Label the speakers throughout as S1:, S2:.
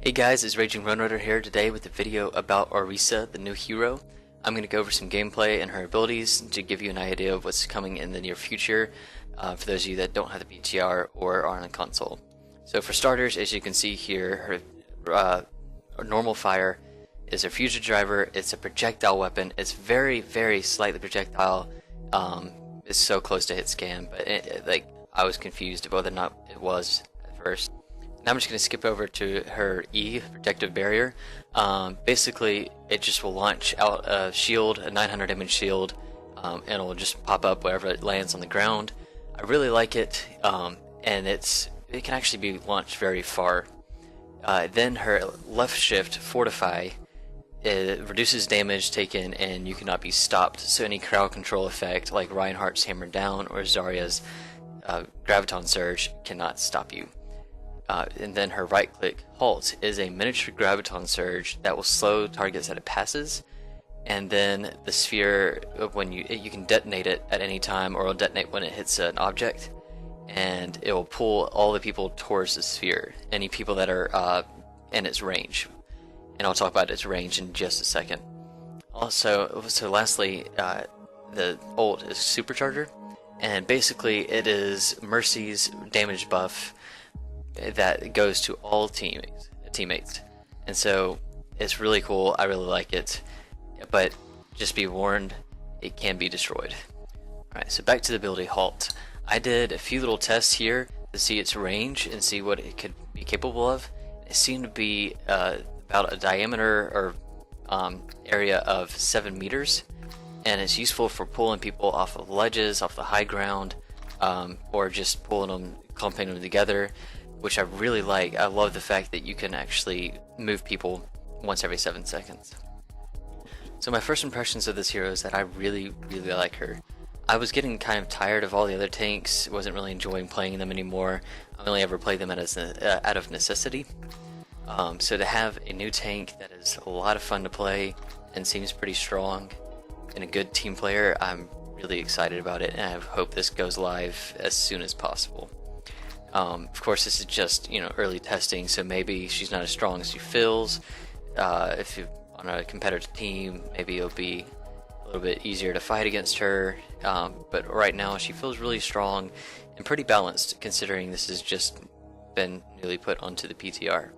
S1: Hey guys, it's Raging Runrunner here today with a video about Orisa, the new hero. I'm going to go over some gameplay and her abilities to give you an idea of what's coming in the near future for those of you that don't have the PTR or are on a console. So for starters, as you can see here, her normal fire is her fusion driver. It's a projectile weapon. It's very, very slightly projectile. It's so close to hit scan, but I was confused about whether or not it was at first. Now I'm just going to skip over to her E, Protective Barrier. Basically, it just will launch out a shield, a 900 image shield, and it will just pop up wherever it lands on the ground. I really like it, and it can actually be launched very far. Then her left shift, Fortify, it reduces damage taken and you cannot be stopped, so any crowd control effect like Reinhardt's Hammer Down or Zarya's Graviton Surge cannot stop you. And then her right click, Halt, is a miniature Graviton Surge that will slow targets that it passes, and then the sphere, when you can detonate it at any time, or it'll detonate when it hits an object, and it will pull all the people towards the sphere, any people that are in its range. And I'll talk about its range in just a second. Also, so lastly, the ult is Supercharger, and basically it is Mercy's damage buff that goes to all teammates, and so it's really cool. I really like it, but just be warned, it can be destroyed. Alright, so back to the ability Halt. I did a few little tests here to see its range and see what it could be capable of. It seemed to be about a diameter or area of 7 meters, and it's useful for pulling people off of ledges, off the high ground, or just pulling them, clumping them together, which I really like. I love the fact that you can actually move people once every 7 seconds. So my first impressions of this hero is that I really like her. I was getting kind of tired of all the other tanks, wasn't really enjoying playing them anymore. I only ever played them out of necessity. So to have a new tank that is a lot of fun to play and seems pretty strong and a good team player, I'm really excited about it, and I hope this goes live as soon as possible. Of course, this is just early testing, so maybe she's not as strong as she feels. If you're on a competitive team, maybe it'll be a little bit easier to fight against her. But right now, she feels really strong and pretty balanced, considering this has just been newly put onto the PTR.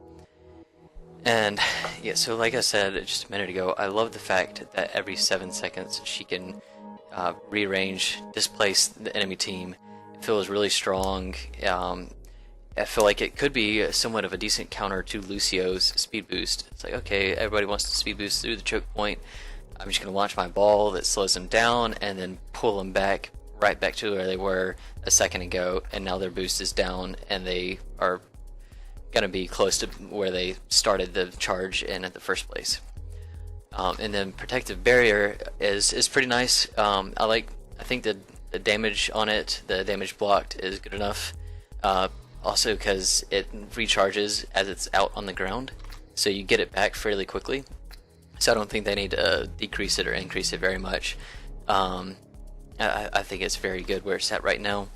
S1: And yeah, so like I said just a minute ago, I love the fact that every 7 seconds she can rearrange, displace the enemy team. It feels really strong. I feel like it could be somewhat of a decent counter to Lucio's speed boost. It's like, okay, everybody wants to speed boost through the choke point. I'm just going to launch my ball that slows them down and then pull them back, right back to where they were a second ago, and now their boost is down and they are going to be close to where they started the charge in at the first place. And then Protective Barrier is pretty nice. I think the damage on it, the damage blocked, is good enough. Also because it recharges as it's out on the ground, so you get it back fairly quickly. So I don't think they need to decrease it or increase it very much. I think it's very good where it's at right now.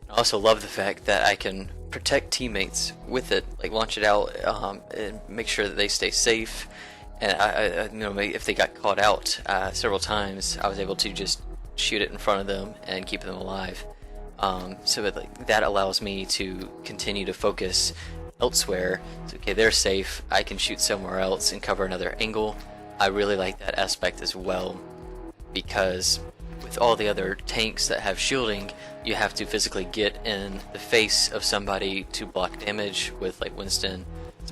S1: I also love the fact that I can protect teammates with it, like launch it out and make sure that they stay safe. And if they got caught out several times, I was able to just shoot it in front of them and keep them alive. So that allows me to continue to focus elsewhere. So, okay, they're safe, I can shoot somewhere else and cover another angle. I really like that aspect as well, because with all the other tanks that have shielding, you have to physically get in the face of somebody to block damage with like Winston's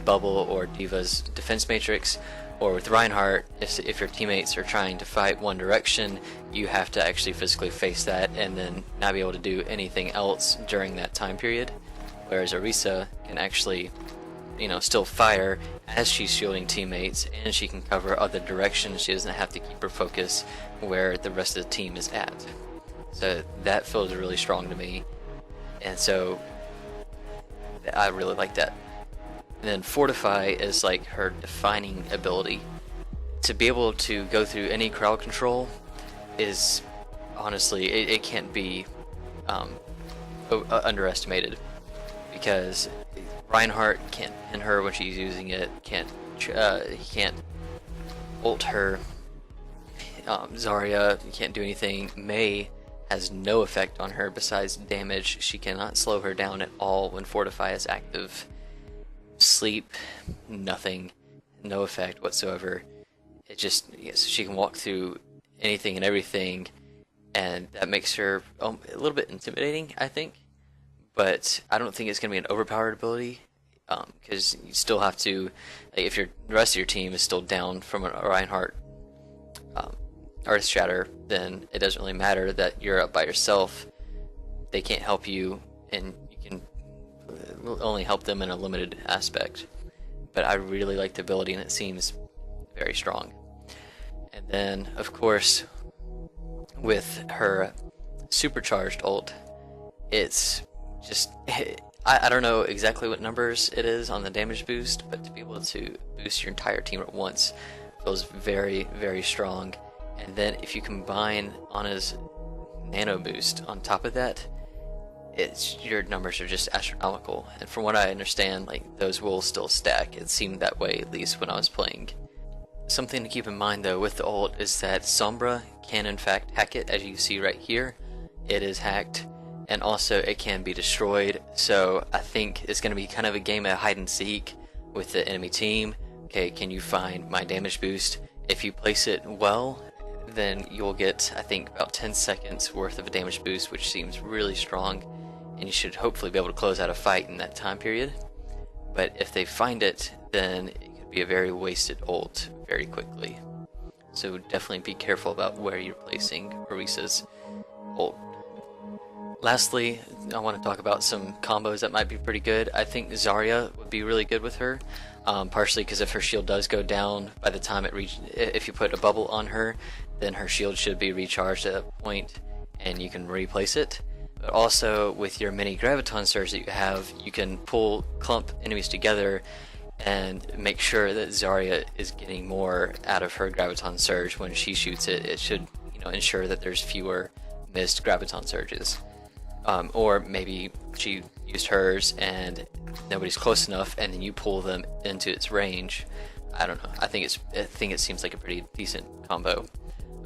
S1: bubble or Diva's defense matrix. Or with Reinhardt, if your teammates are trying to fight one direction, you have to actually physically face that and then not be able to do anything else during that time period. Whereas Orisa can actually, still fire as she's shielding teammates, and she can cover other directions. She doesn't have to keep her focus where the rest of the team is at. So that feels really strong to me, and so I really like that. And then Fortify is like her defining ability. To be able to go through any crowd control is honestly, it can't be underestimated, because Reinhardt can't pin her when she's using it, he can't ult her. Zarya can't do anything. Mei has no effect on her besides damage. She cannot slow her down at all when Fortify is active. Sleep, nothing, no effect whatsoever. It just, yes, she can walk through anything and everything, and that makes her a little bit intimidating, I think. But I don't think it's going to be an overpowered ability, because you still have to, like, if the rest of your team is still down from a Reinhardt Earth Shatter, then it doesn't really matter that you're up by yourself. They can't help you, and you can only help them in a limited aspect. But I really like the ability, and it seems very strong. And then, of course, with her supercharged ult, it's just, I don't know exactly what numbers it is on the damage boost, but to be able to boost your entire team at once feels very, very strong. And then if you combine Ana's nano boost on top of that, your numbers are just astronomical. And from what I understand, like, those will still stack. It seemed that way, at least when I was playing. Something to keep in mind though with the ult is that Sombra can in fact hack it, as you see right here. It is hacked, and also it can be destroyed. So I think it's going to be kind of a game of hide and seek with the enemy team. Okay, can you find my damage boost? If you place it well, then you'll get, I think, about 10 seconds worth of a damage boost, which seems really strong, and you should hopefully be able to close out a fight in that time period. But if they find it, then it could be a very wasted ult very quickly. So definitely be careful about where you're placing Orisa's ult. Lastly, I want to talk about some combos that might be pretty good. I think Zarya would be really good with her, partially because if her shield does go down by the time if you put a bubble on her, then her shield should be recharged at that point, and you can replace it. But also with your mini graviton surge that you have, you can clump enemies together and make sure that Zarya is getting more out of her graviton surge. When she shoots it, it should, ensure that there's fewer missed graviton surges. Or maybe she used hers and nobody's close enough, and then you pull them into its range. I don't know. I think it seems like a pretty decent combo.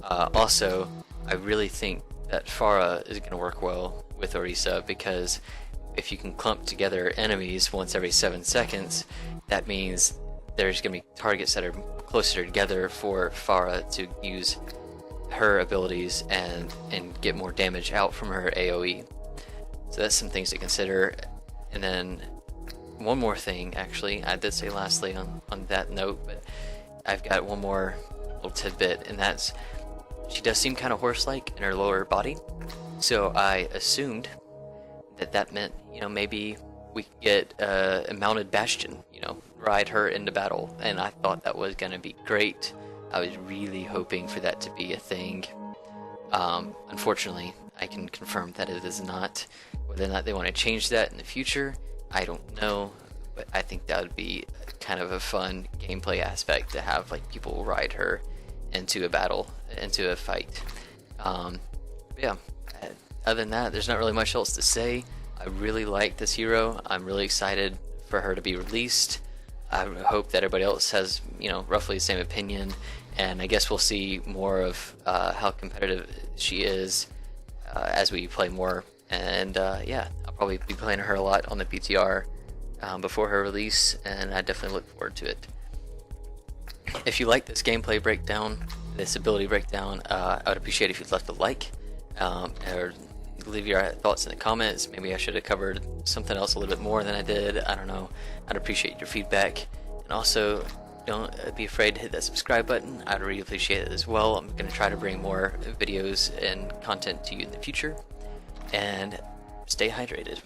S1: Also, I really think that Pharah is going to work well with Orisa, because if you can clump together enemies once every 7 seconds, that means there's going to be targets that are closer together for Pharah to use her abilities and get more damage out from her AoE. So that's some things to consider. And then one more thing, actually, I did say lastly on that note, but I've got one more little tidbit, and that's she does seem kind of horse-like in her lower body. So I assumed that meant, maybe we could get a mounted Bastion, ride her into battle, and I thought that was going to be great. I was really hoping for that to be a thing. Unfortunately, I can confirm that it is not. Whether or not they want to change that in the future, I don't know, but I think that would be kind of a fun gameplay aspect to have, like, people ride her into a battle, into a fight. Yeah, other than that, there's not really much else to say. I really like this hero. I'm really excited for her to be released. I hope that everybody else has, roughly the same opinion, and I guess we'll see more of how competitive she is as we play more. And yeah, I'll probably be playing her a lot on the PTR before her release, and I definitely look forward to it. If you like this gameplay breakdown, this ability breakdown, I would appreciate if you'd left a like, or leave your thoughts in the comments. Maybe I should have covered something else a little bit more than I did. I don't know. I'd appreciate your feedback. And also, don't be afraid to hit that subscribe button. I'd really appreciate it as well. I'm going to try to bring more videos and content to you in the future. And stay hydrated.